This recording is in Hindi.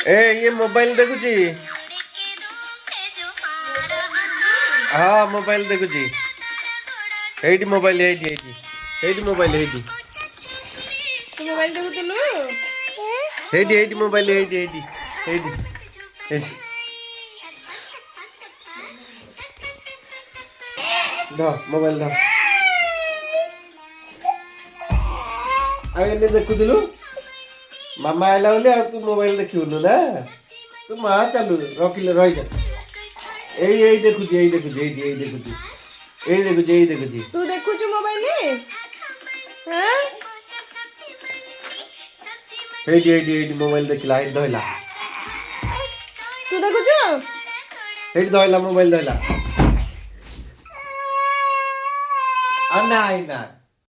ये मोबाइल देखुची। हाँ मोबाइल देखुची। एइटी मोबाइल एइटी मोबाइल एइटी तू मोबाइल देखुतलु एइटी मोबाइल एइटी मोबाइल आगे देखुलु मामा आइला बोले तू मोबाइल देखिबुनु ना तू माँ चलू रखिले रही जा देखुची तू देखुचु मोबाइल हां एइटी मोबाइल देखिला एइटी धइला तू देखुचु एइटी धइला मोबाइल धइला आ ना